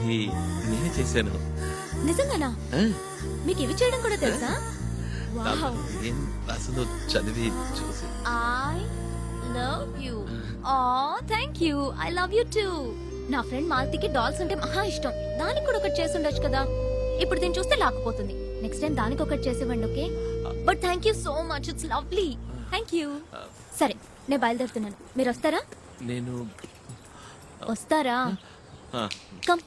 ఇది నేనే చేశాను. నిజంగానా? మీకు ఇవి చేయడం కూడా తెలుసా? వావ్. ఏం అసలు చదివి చూసి I love you. Oh thank you. I love you too. నా ఫ్రెండ్ మాలతికి డాల్స్ అంటే మహా ఇష్టం. దానికి కూడా ఒకటి చేసి ఉండొచ్చు కదా. ఇప్పుడు దీన్ని చూస్తే లాక్కుపోతుంది. నెక్స్ట్ టైం దానికి ఒకటి చేసేవ్వండి, okay? But thank you so much. It's lovely. Thank you. సరే, నేను బయలుదేరుతున్నాను. మీరు వస్తారా? నేను వస్తారా? కమ్.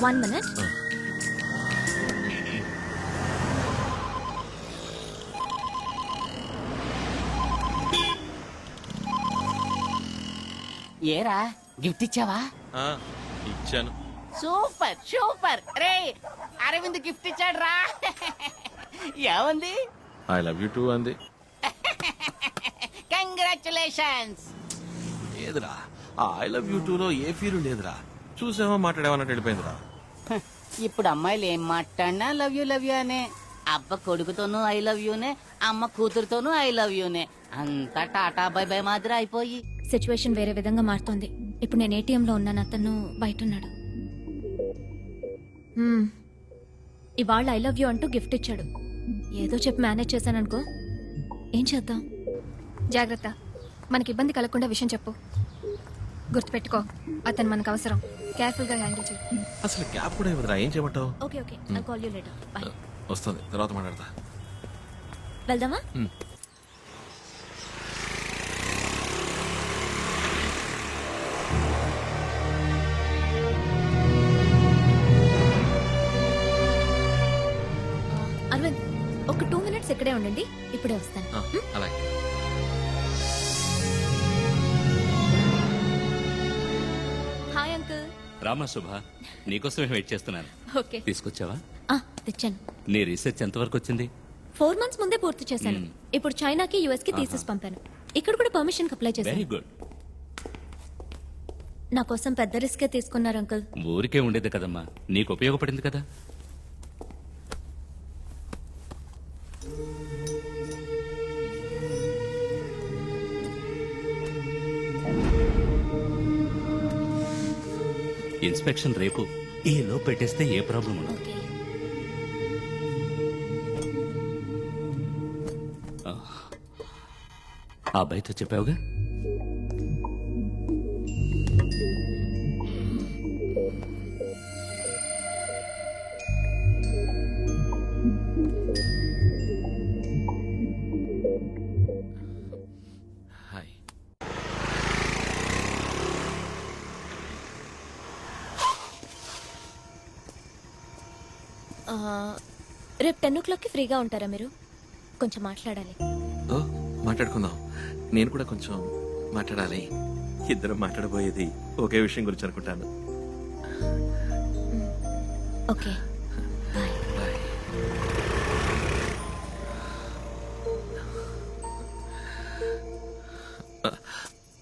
1 minute. ఏరా గిఫ్ట్ ఇచ్చావా? ఇచ్చాను. Super super. రే అరవింద్ గిఫ్ట్ ఇచ్చాడు రా. ఏముంది? ఐ లవ్ యూ టూ అంది. కంగ్రాచులేషన్స్. లేదురా, ఐ లవ్ యూ టూ లో ఏ ఫీల్ లేదురా. చూసామా మాట్లాడేమన్నట్టు వెళ్ళిపోయిందిరా. ఇప్పుడు అమ్మాయిలు ఏం మాట్లాడినా లవ్ యూ అనే. అబ్బ కొడుకుతోనూ ఐ లవ్ యూనే, అమ్మ కూతురుతోనూ ఐ లవ్ యూనే. అంతా టాటా బై బై మాదిరి అయిపోయి సిచ్యువేషన్ వేరే విధంగా మారుతోంది. ఇప్పుడు నేను ATM లో ఉన్నాను, అతను బయట ఉన్నాడు. ఇవాళ ఐ లవ్ యూ అంటూ గిఫ్ట్ ఇచ్చాడు. ఏదో చెప్పి మేనేజ్ చేశాను అనుకో. ఏం చేద్దాం? జాగ్రత్త, మనకి ఇబ్బంది కలగకుండా విషయం చెప్పు. గుర్తుపెట్టుకో, అతను మనకు అవసరం. కేర్ఫుల్ గా హ్యాండిల్ చేయి. అసలు క్యాప్ కూడా ఇవ్వదురా. ఏం చేయమంటావు? Okay okay, I call you later. By. వస్తుంది, తర్వాత మాట్లాడతా. వెళ్దామా? అరవింద్, ఒక 2 minutes ఇక్కడే ఉండండి, ఇప్పుడే వస్తాను. అలాగే. Hi uncle. రామా శుభ, నీకోసమే వెయిట్ చేస్తున్నాను. ఓకే, తీసుకొచ్చావా? తెచ్చాను. నీ రీసెర్చ్ ఎంతవరకు వచ్చింది? 4 months ముందే పూర్తి చేశాను. ఇప్పుడు చైనాకి US కి తీసేసి పంపాను. ఇక్కడ కూడా పర్మిషన్ అప్లై చేశాను. Very good. నా కోసం పెద్ద రిస్కే తీసుకున్నారు అంకుల్. ఊరికే ఉండేది కదమ్మా, నీకు ఉపయోగపడింది కదా. ఇన్స్పెక్షన్ రేపు. ఈ లో పెట్టేస్తే ఏ ప్రాబ్లం ఉండదు. ఓకే. ఆ అబ్బాయితో చెప్పావుగా? హాయ్. రేపు 10 o'clock కి ఫ్రీగా ఉంటారా మీరు? కొంచెం మాట్లాడాలి. మాట్లాడుకుందాం. నేను కూడా కొంచెం మాట్లాడాలి. ఇద్దరం మాట్లాడబోయేది ఒకే విషయం గురించి అనుకుంటాను. Okay, bye.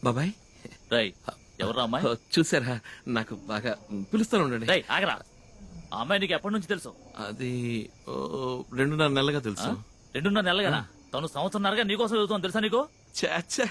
బాబాయ్. ఎవరు అమ్మాయి? చూసారా? నాకు బాగా పిలుస్తాను ఉండండి. ఆగరా, ఆ అమ్మాయి నీకు ఎప్పటి నుంచి తెలుసు? అది 2.5 నెలలుగా తెలుసు. 2.5 నెలలుగా? తను సంవత్సరంన్నరగా నీకోసం చదువుతాను తెలుసా నీకు? చాచా,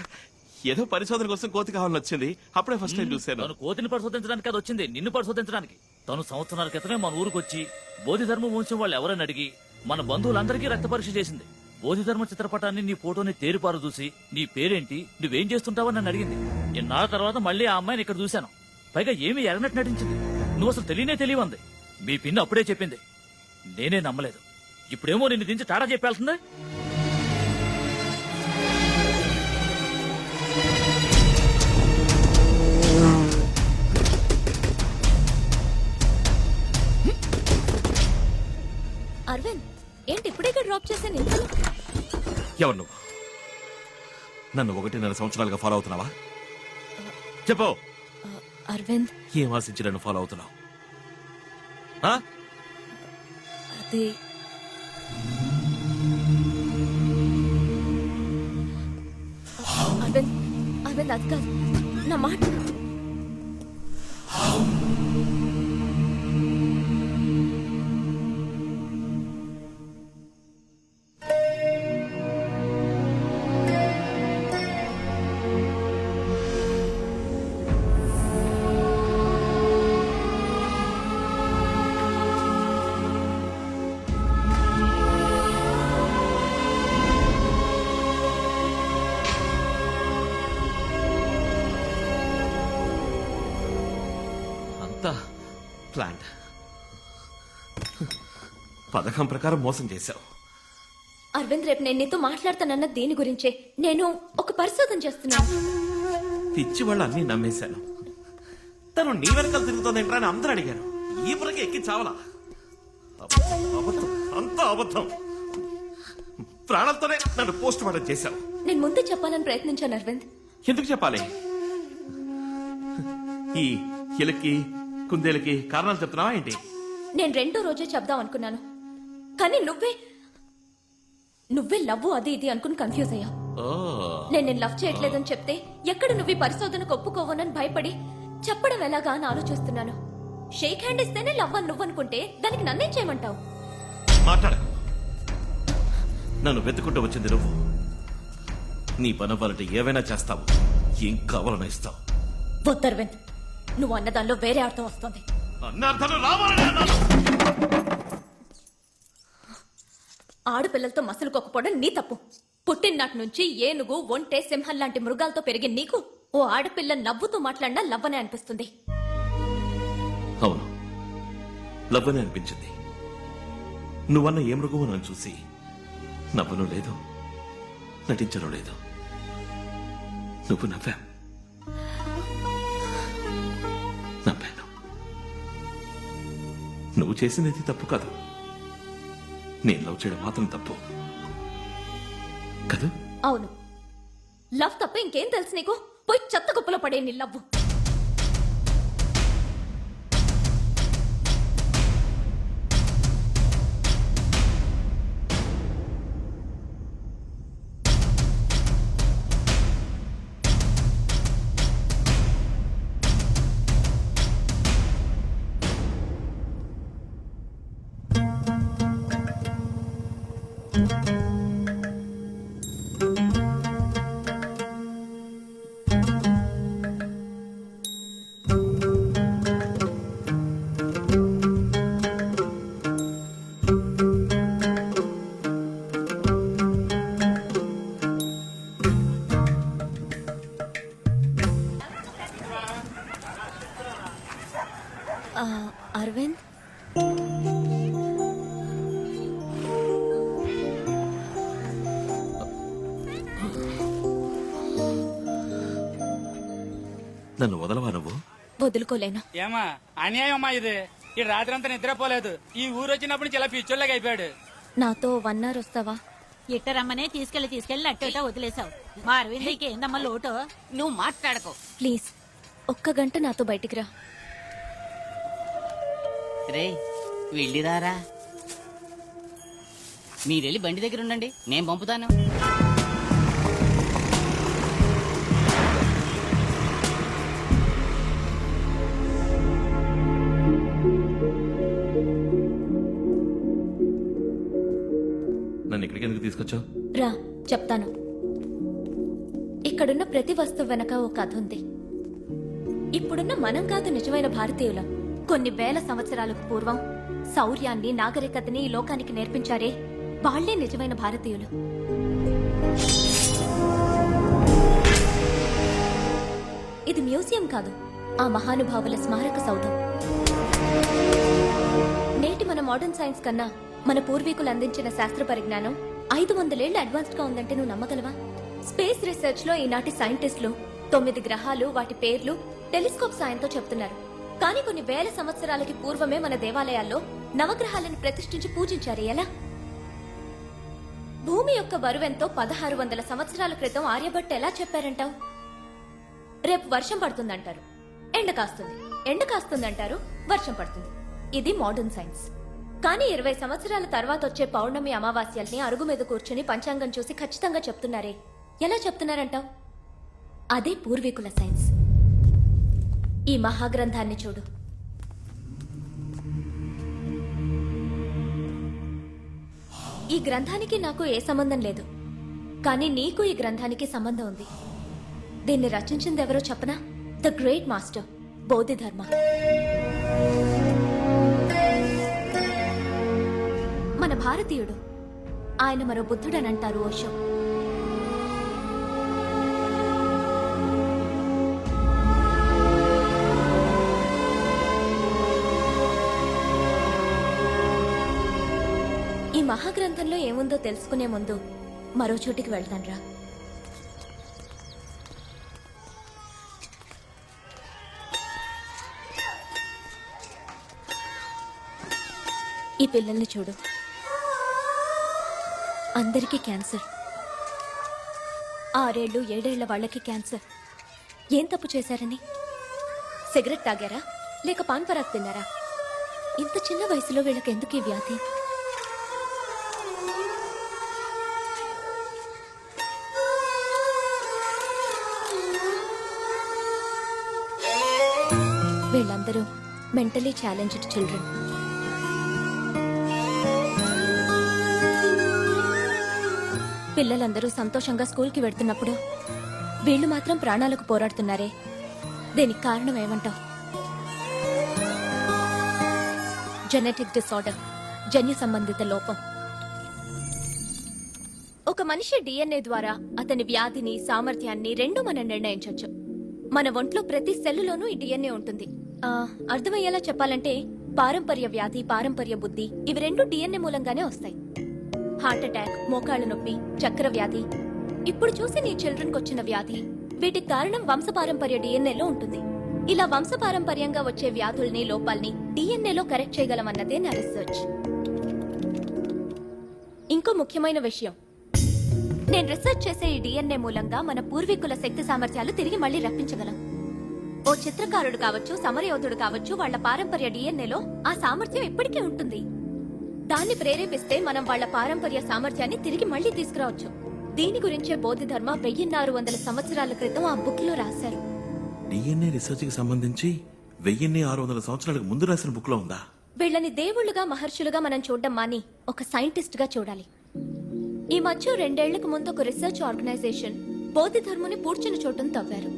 ఏదో పరిశోధన కోసం కోతి కావాలని వచ్చింది. అప్పుడే ఫస్ట్ టైం చూసాను. తను కోతిని పరిశోధించడానికి అది వచ్చింది, నిన్ను పరిశోధించడానికి. తను సంవత్సరాల క్రితమే మన ఊరికి వచ్చి బోధిధర్మ వంశం వాళ్ళు ఎవరైనా అడిగి మన బంధువులందరికీ రక్త పరీక్ష చేసింది. బోధిధర్మ చిత్రపటాన్ని, నీ ఫోటోని తేరిపారు చూసి నీ పేరేంటి, నువ్వేం చేస్తుంటావని నన్ను అడిగింది. ఇన్నాళ్ళ తర్వాత మళ్ళీ ఆ అమ్మాయిని ఇక్కడ చూశాను. పైగా ఏమీ ఎరగనట్టు నటించింది. నువ్వు అసలు తెలియవంది. మీ పిన్ని అప్పుడే చెప్పింది, నేనే నమ్మలేదు. ఇప్పుడేమో నిన్ను దించి టాటా చెప్పేళ్తుంది. అరవింద్, ఏంటి ఇప్పుడే డ్రాప్ చేశాను? ఎవరు నువ్వు? నన్ను 1.5 సంవత్సరాలుగా ఫాలో అవుతున్నావా? చెప్పు. అరవింద్, ఏం ఆశించి నన్ను ఫాలో అవుతున్నావు? అది అరవింద్, అది కాదు. నా మాట ప్లాన్ పథకం ప్రకారం మోసం చేశావు. అరవింద్, రేపు నేను నీతో మాట్లాడతానన్న దీని గురించే. నేను ఒక పరిశోధన చేస్తున్నాను. పిచ్చి వాళ్ళు అన్నీ నమ్మేశాను. తను నీ వెనకాల తిరుగుతోందేంట్రా అని అందరూ అడిగారు. ఈ పురకి ఎక్కి చావలా. అబద్ధం, అంతా అబద్ధం. ప్రాణాలతోనే నన్ను పోస్ట్ మార్టం చేశావు. నేను ముందే చెప్పాలని ప్రయత్నించాను అరవింద్. ఎందుకు చెప్పాలి? ఈ ఎలకి కుందేలకి కారణాలు చెప్తున్నావా ఏంటి? నేను రెండో రోజే చెప్దాం అనుకున్నాను, కానీ నువ్వే లవ్ అది ఇది అనుకుని కన్ఫ్యూజ్ అయ్యా. నేను లవ్ చేయట్లేదని చెప్తే ఎక్కడ నువ్వు ఈ పరిశోధనకు ఒప్పుకోవనని భయపడి చెప్పడం ఎలాగా అని ఆలోచిస్తున్నాను. షేక్ హ్యాండ్ ఇస్తేనే లవ్ అని నువ్వు అనుకుంటే దానికి నన్నేం చేయమంటావు? మాట్లాడ. నన్ను వెతుకుంటూ వచ్చింది నువ్వు. నీ పనవ్వాలంటే ఏవైనా చేస్తావు, ఏం కావాలన్నా ఇస్తావు. వద్దర్వింద్, నువ్వు అన్నదానిలో వేరే అర్థం వస్తుంది. అన్నార్థాలు రావాలని అన్నాను. ఆడపిల్లలతో మసలుకోకపోవడం నీ తప్పు. పుట్టిననాటి నుంచి ఏనుగు, ఒంటె, సింహం లాంటి మృగాలతో పెరిగి నీకు ఓ ఆడపిల్ల నవ్వుతూ మాట్లాడినా లవ్వనే అనిపిస్తుంది. అవును, లవ్వనే అనిపించింది. నువ్వన్న ఏ మృగమో నన్ను చూసి నవ్వను లేదు, నటించను లేదు. నువ్వు నవ్వావు, నవ్వాను. నువ్వు చేసినది తప్పు కాదు, నేను లవ్ చేయడం మాత్రం తప్పు కదా? అవును, లవ్ తప్ప ఇంకేం తెలుసు నీకు? పోయి చెత్త కుప్పలో పడే నీ లవ్వు. అరవింద్, నన్ను వదలవా నువ్వు? వదులుకోలేను. ఏమా అన్యాయం అమ్మా ఇది. ఈ రాత్రంతా నిద్రపోలేదు. ఈ ఊరు వచ్చినప్పుడు నుంచి ఇలా పిచ్చోళ్ళగా అయిపోయాడు. నాతో 1 hour వస్తావా? ఇట్టరమ్మనే తీసుకెళ్లి అట్టేటా వదిలేసావు. మా అరవిందకి ఏందమ్మా లోటు? నువ్వు మాట్లాడకు. ప్లీజ్, 1 గంట నాతో బయటికి రా. రే వెళ్ళిరారా. మీరెళ్ళి బండి దగ్గర ఉండండి, నేను పంపుతాను. నన్ను ఇక్కడికి ఎందుకు తీసుకొచ్చావు? రా చెప్తాను. ఇక్కడున్న ప్రతి వస్తువు వెనక ఓ కథ ఉంది. ఇప్పుడున్న మనం కాదు నిజమైన భారతీయులం. కొన్ని వేల సంవత్సరాలకు పూర్వం శౌర్యాన్ని, నాగరికతని ఈ లోకానికి నేర్పించారే, వాళ్లే నిజమైన భారతీయులు. ఇది మ్యూజియం కాదు, ఆ మహానుభావుల స్మారక సౌధం. నేటి మన మోడర్న్ సైన్స్ కన్నా మన పూర్వీకులు అందించిన శాస్త్ర పరిజ్ఞానం 500 ఏళ్లు అడ్వాన్స్డ్ గా ఉందంటే నువ్వు నమ్మగలవా? స్పేస్ రీసెర్చ్ లో ఈనాటి సైంటిస్టులు 9 గ్రహాలు, వాటి పేర్లు టెలిస్కోప్ సాయంతో చెప్తున్నారు. కానీ కొన్ని వేల సంవత్సరాలకి పూర్వమే మన దేవాలయాల్లో నవగ్రహాలను ప్రతిష్ఠించి పూజించారు. ఎలా? భూమి యొక్క బరువెంతో 1600 సంవత్సరాల క్రితం ఆర్యభట్ట ఎలా చెప్పారంటావు? రేపు వర్షం పడుతుందంటారు, ఎండ కాస్తుంది. ఎండ కాస్తుందంటారు, వర్షం పడుతుంది. ఇది మోడర్న్ సైన్స్. కానీ 20 సంవత్సరాల తర్వాత వచ్చే పౌర్ణమి, అమావాస్యల్ని అరుగు మీద కూర్చుని పంచాంగం చూసి ఖచ్చితంగా చెప్తున్నారే, ఎలా చెప్తున్నారంటావు? అదే పూర్వీకుల సైన్స్. ఈ మహాగ్రంథాన్ని చూడు. ఈ గ్రంథానికి నాకు ఏ సంబంధం లేదు, కానీ నీకు ఈ గ్రంథానికి సంబంధం ఉంది. దీన్ని రచించింది ఎవరో చెప్పనా? The great master Bodhidharma. మన భారతీయుడు. ఆయన మరో బుద్ధుడని అంటారు ఓషో. ఈ మహాగ్రంథంలో ఏముందో తెలుసుకునే ముందు మరో చోటికి వెళ్తాన్రా. ఈ పిల్లల్ని చూడు, అందరికీ క్యాన్సర్. 6 ఏళ్ళు 7 ఏళ్ల వాళ్ళకి క్యాన్సర్. ఏం తప్పు చేశారని? సిగరెట్ తాగారా లేక పాన్ పరాగ్ తిన్నారా? ఇంత చిన్న వయసులో వీళ్ళకి ఎందుకు ఈ వ్యాధి? వీళ్ళందరూ మెంటలీ ఛాలెంజ్డ్ చిల్డ్రన్. పిల్లలందరూ సంతోషంగా స్కూల్కి వెళ్తున్నప్పుడు వీళ్ళు మాత్రం ప్రాణాలకు పోరాడుతున్నారే, దీనికి కారణం ఏమంటావు? జెనెటిక్ డిసార్డర్, జన్యు సంబంధిత లోపం. ఒక మనిషి డిఎన్ఏ ద్వారా అతని వ్యాధిని, సామర్థ్యాన్ని రెండు మనం నిర్ణయించవచ్చు. మన ఒంట్లో ప్రతి సెల్లులోనూ ఈ డిఎన్ఏ ఉంటుంది. అర్థమయ్యేలా చెప్పాలంటే పారంపర్య వ్యాధి, పారంపర్య బుద్ధి ఇవి రెండు డిఎన్ఏ మూలంగానే వస్తాయి. హార్ట్ అటాక్, మోకాళ్ళ నొప్పి, చక్కెర వ్యాధి, ఇప్పుడు చూసి నీ చిల్డ్రన్కి వచ్చిన వ్యాధి, వీటికి కారణం వంశపారంపర్య డిఎన్ఏలో ఉంటుంది. ఇలా వంశపారంపర్యంగా వచ్చే వ్యాధుల్ని, లోపాల్ని డిఎన్ఏలో కరెక్ట్ చేయగలమన్నదే నా రీసెర్చ్. ఇంకో ముఖ్యమైన విషయం, నేను రీసెర్చ్ చేసే ఈ డిఎన్ఏ మూలంగా మన పూర్వీకుల శక్తి సామర్థ్యాలు తిరిగి మళ్లీ రప్పించగలం. ఓ చిత్రకారుడు కావచ్చు, సమరయోధుడు కావచ్చు, వాళ్ల పారంపర్య డిఎన్ఏలో ఆ సామర్థ్యం ఇప్పటికే ఉంటుంది. దాన్ని ప్రేరేపిస్తే మనం వాళ్ల పారంపర్య సామర్థ్యాన్ని తిరిగి మళ్లీ తీసుకురావచ్చు. దీని గురించే బోధిధర్మ 1600 సంవత్సరాల క్రితం ఆ బుక్ లో రాశారు. డిఎన్ఏ రీసెర్చ్ కి సంబంధించి 1600 సంవత్సరాలకు ముందు రాసిన బుక్ లో ఉందా? వీళ్ళని దేవుళ్లుగా, మహర్షులుగా మనం చూడడం మాని ఒక సైంటిస్ట్ గా చూడాలి. ఈ మధ్య 2 ఏళ్లకు ముందు ఒక రీసెర్చ్ ఆర్గనైజేషన్ బోధిధర్ముని పూడ్చిన చోటును తవ్వారు.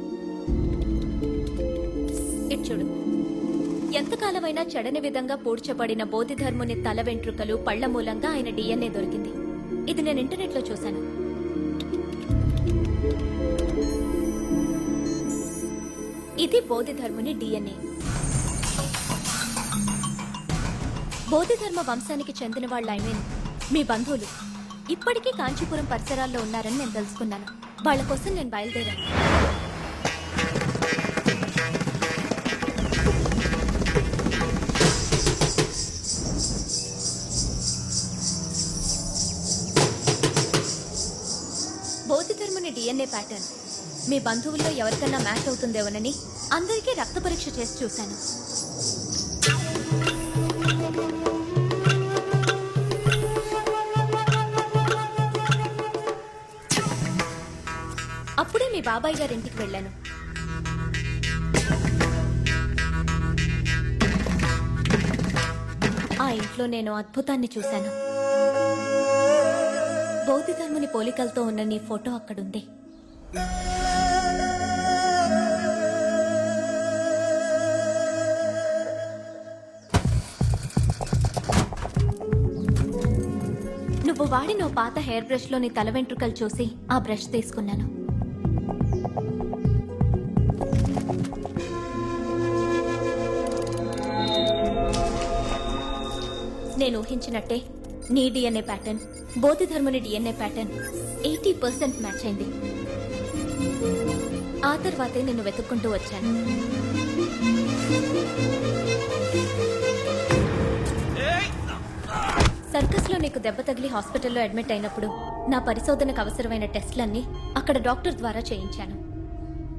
ఇటు చూడు, ఎంతకాలమైనా చెడని విధంగా పూడ్చబడిన బోధిధర్ముని తల వెంట్రుకలు, పళ్ల మూలంగా ఆయన డిఎన్ఏ దొరికింది. ఇది నేను ఇంటర్నెట్ లో చూశాను. ఇది బోధిధర్ముని డిఎన్ఏ. బోధిధర్మ వంశానికి చెందిన వాళ్ళ మీ బంధువులు ఇప్పటికీ కాంచీపురం పరిసరాల్లో ఉన్నారని నేను తెలుసుకున్నాను. వాళ్ళ కోసం నేను బయలుదేరాను. బోధిధర్ముని డిఎన్ఏ ప్యాటర్న్ మీ బంధువుల్లో ఎవరికన్నా మ్యాచ్ అవుతుందేమోనని అందరికీ రక్త పరీక్ష చేసి చూశాను. అప్పుడే మీ బాబాయ్ గారి ఇంటికి వెళ్ళాను. ఆ ఇంట్లో నేను అద్భుతాన్ని చూశాను. బౌద్ధధర్ముని పోలికలతో ఉన్న నీ ఫోటో అక్కడుంది. నువ్వు వాడిన పాత హెయిర్ బ్రష్ లో నీ తల వెంట్రుకలు చూసి ఆ బ్రష్ తీసుకున్నాను. నేను ఊహించినట్టే నీ డిఎన్ఏ ప్యాటర్న్, బోధిధర్ముని డిఎన్ఏ ప్యాటర్న్ 80% మ్యాచ్ అయింది. ఆ తర్వాతే నిన్ను వెతుక్కుంటూ వచ్చాను. సర్కస్ లో నీకు దెబ్బ తగిలి హాస్పిటల్లో అడ్మిట్ అయినప్పుడు నా పరిశోధనకు అవసరమైన టెస్ట్లన్నీ అక్కడ డాక్టర్ ద్వారా చేయించాను.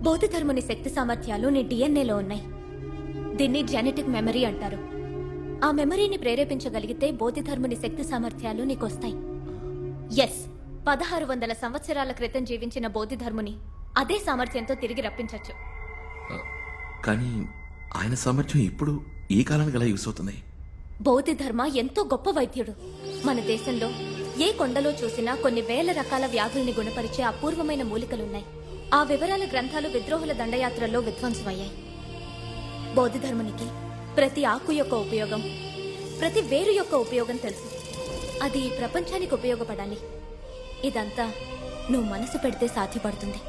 బోధిధర్ముని శక్తి సామర్థ్యాలు నీ డిఎన్ఏలో ఉన్నాయి. దీన్ని జెనెటిక్ మెమరీ అంటారు. ఆ మెమరీని ప్రేరేపించగలిగితే బోధిధర్ముని శక్తి సామర్థ్యాలు నీకొస్తాయి. ఎస్, 1600 సంవత్సరాల క్రితం జీవించిన బోధిధర్ముని అదే సామర్థ్యంతో తిరిగి రప్పించవచ్చు. కానీ ఆయన సామర్థ్యం ఇప్పుడు ఈ కాలానికి ఎలా యూస్ అవుతుంది? బోధిధర్మ ఎంతో గొప్ప వైద్యుడు. మన దేశంలో ఏ కొండలో చూసినా కొన్ని వేల రకాల వ్యాధుల్ని గుణపరిచే అపూర్వమైన మూలికలున్నాయి. ఆ వివరాల గ్రంథాలు విద్రోహుల దండయాత్రల్లో విధ్వంసమయ్యాయి. బోధిధర్మునికి ప్రతి ఆకు యొక్క ఉపయోగం, ప్రతి వేరు యొక్క ఉపయోగం తెలుసు. అది ఈ ప్రపంచానికి ఉపయోగపడాలి. ఇదంతా నువ్వు మనసు పెడితే సాధ్యపడుతుంది.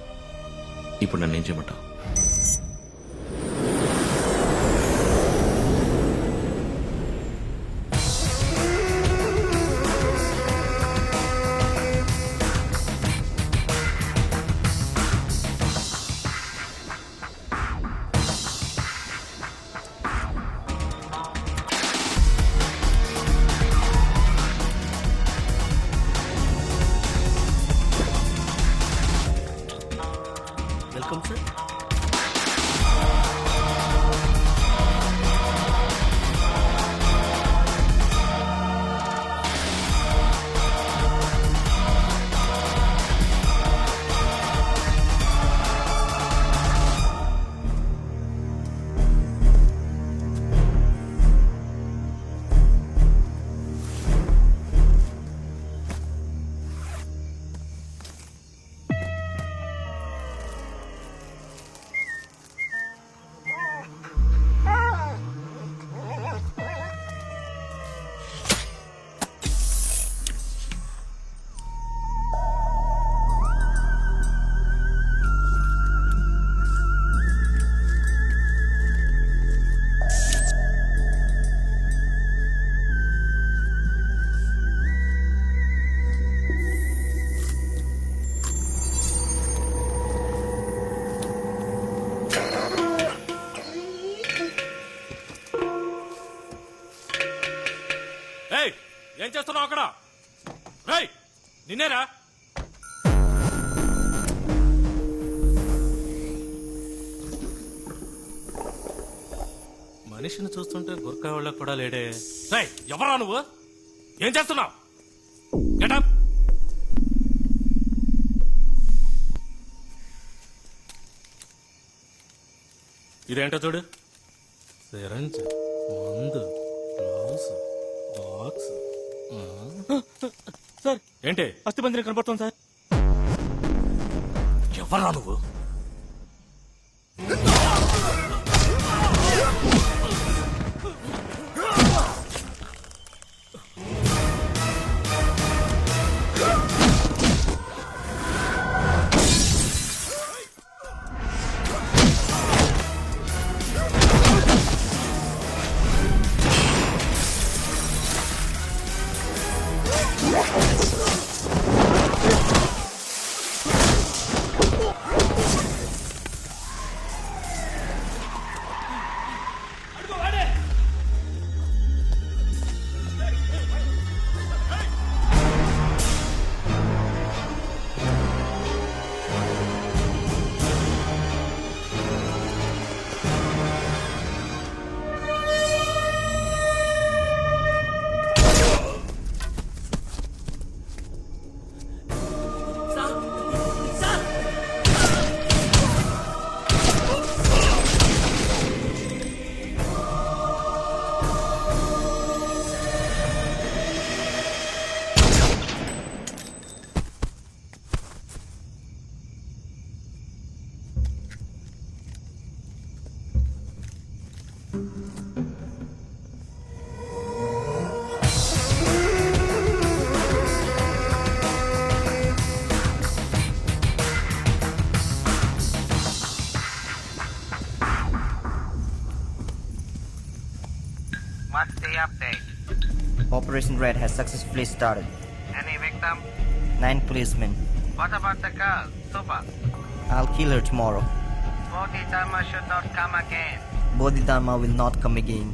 ఇప్పుడు నన్నేం చేయమంటావు? చేస్తున్నావు అక్కడ? రై నిన్నేరా? మనిషిని చూస్తుంటే గుర్కా వాళ్ళకు కూడా లేడే. రై ఎవరా నువ్వు? ఏం చేస్తున్నావు? గెటప్. ఇదేంటో చూడు. సిరంజ్, మందు, గ్లౌస్, బాక్స్. సార్ ఏంటి? అస్థిపంజరం కనపడుతుంది సార్. ఎవరా నువ్వు? What's the update? Operation Red has successfully started. Any victim? 9 policemen. What about the girl, Suba? I'll kill her tomorrow. Bodhidharma should not come again. Bodhidharma will not come again.